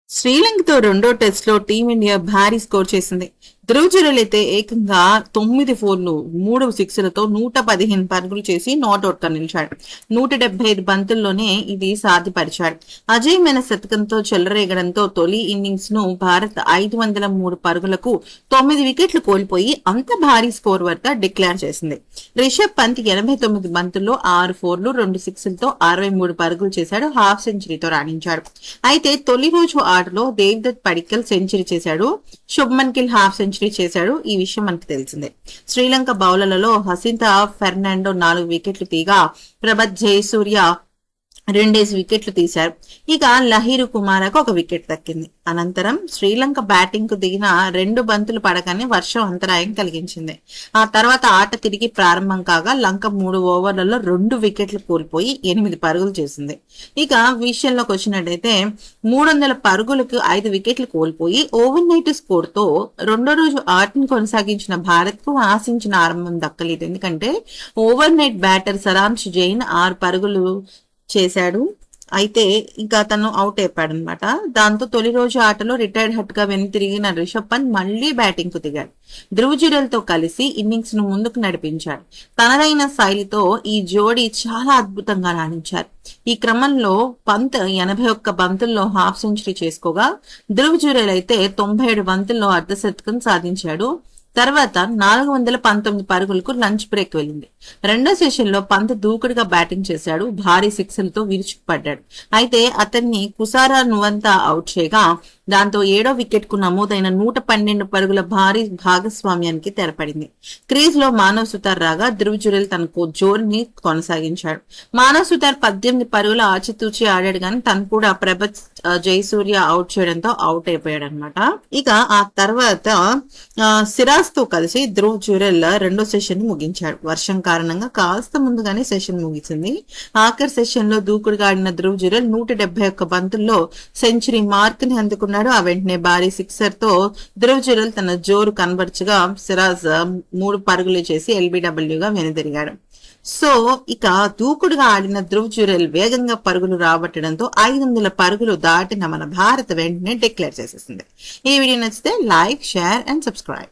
శ్రీలంకతో రెండో టెస్ట్ లో టీమిండియా భారీ స్కోర్ చేసింది. ధ్రువ్ జురేల్ అయితే ఏకంగా 9 4లు 3 6లతో 115 పరుగులు చేసి నాట్అవుట్ గా నిలిచాడు. 175 బంతుల్లోనే ఇది సాధ్యపరిచాడు. అజేయమైన శతకంతో చెలరేగడంతో తొలి ఇన్నింగ్స్ ను భారత్ 503 పరుగులకు 9 వికెట్లు కోల్పోయి అంత భారీ స్కోర్ వద్ద డిక్లేర్ చేసింది. రిషబ్ పంత్ 89 బంతుల్లో 6 4లు 2 6లతో 63 పరుగులు చేశాడు. హాఫ్ సెంచరీతో రాణించాడు. అయితే తొలి రోజు ఆటలో దేవ్దత్ పడిక్కల్ సెంచరీ చేశాడు. శుభ్మన్ గిల్ హాఫ్ సెంచరీ చేశాడు. ఈ విషయం మనకు తెలిసిందే. శ్రీలంక బౌలర్లలో హసింత ఫెర్నాండో 4 వికెట్లు తీగా ప్రభత్ జయసూర్య 2 వికెట్లు తీశారు. ఇక లహీరు కుమారకు 1 వికెట్ దక్కింది. అనంతరం శ్రీలంక బ్యాటింగ్ కు దిగిన 2 బంతులు పడగానే వర్షం అంతరాయం కలిగించింది. ఆ తర్వాత ఆట తిరిగి ప్రారంభం కాగా లంక 3 ఓవర్లలో 2 వికెట్లు కోల్పోయి 8 పరుగులు చేసింది. ఇక విషయంలోకి వచ్చినట్టయితే 300 పరుగులకు 5 వికెట్లు కోల్పోయి ఓవర్ నైట్ స్కోర్ తో రెండో రోజు ఆటను కొనసాగించిన భారత్ కు ఆశించిన ఆరంభం దక్కలేదు. ఎందుకంటే over night batter Saransh Jain 6 పరుగులు చేశాడు. అయితే ఇంకా తను అవుట్ అయిపోయాడు అనమాట. దాంతో తొలి రోజు ఆటలో రిటైర్డ్ హట్ గా వెనుతిరిగిన రిషబ్ పంత్ మళ్లీ బ్యాటింగ్ కు దిగాడు. ధ్రువ్ జురేల్ తో కలిసి ఇన్నింగ్స్ ను ముందుకు నడిపించాడు. తనదైన శైలితో ఈ జోడీ చాలా అద్భుతంగా రాణించారు. ఈ క్రమంలో పంత్ 81 బంతుల్లో హాఫ్ సెంచరీ చేసుకోగా ధ్రువ్ జురేల్ అయితే 97 బంతుల్లో అర్ధశతకం సాధించాడు. తర్వాత 419 పరుగులకు లంచ్ బ్రేక్ వెళ్ళింది. రెండో సెషన్ లో పంత్ దూకుడుగా బ్యాటింగ్ చేశాడు. భారీ సిక్స్లతో విరుచుకుపడ్డాడు. అయితే అతన్ని కుసారా నువంతా అవుట్ చేయగా దాంతో 7వ వికెట్ కు నమోదైన 112 పరుగుల భారీ భాగస్వామ్యానికి తెరపడింది. క్రీజ్ లో మానవ్ సుతార్ రాగా ధ్రువ్ జురేల్ తన జోరుని కొనసాగించాడు. మానవ్ సుతార్ 18 పరుగుల ఆచితూచి ఆడాడు గాని తను కూడా ప్రభత్ జయసూర్య అవుట్ చేయడంతో అవుట్ అయిపోయాడు అనమాట. ఇక ఆ తర్వాత సిరాజ్ తో కలిసి ధ్రువ్ జురేల్ రెండో సెషన్ ముగించాడు. వర్షం కారణంగా కాస్త ముందుగానే సెషన్ ముగిసింది. ఆఖరి సెషన్ లో దూకుడుగా ఆడిన ధ్రువ్ జురేల్ 171 బంతుల్లో సెంచరీ మార్క్ ని అందుకున్నాడు. ఆ వెంటనే భారీ సిక్సర్ తో ధ్రువ్ జురేల్ తన జోరు కనబర్చగా సిరాజ్ 3 పరుగులు చేసి ఎల్బిడబ్ల్యూ గా వెనుదిరిగాడు. సో ఇక దూకుడుగా ఆడిన ధ్రువ్ జురేల్ వేగంగా పరుగులు రాబట్టడంతో 500 పరుగులు దాటిన మన భారత్ వెంటనే డిక్లేర్ చేసేసింది. ఈ వీడియో నచ్చితే లైక్, షేర్ అండ్ సబ్స్క్రైబ్.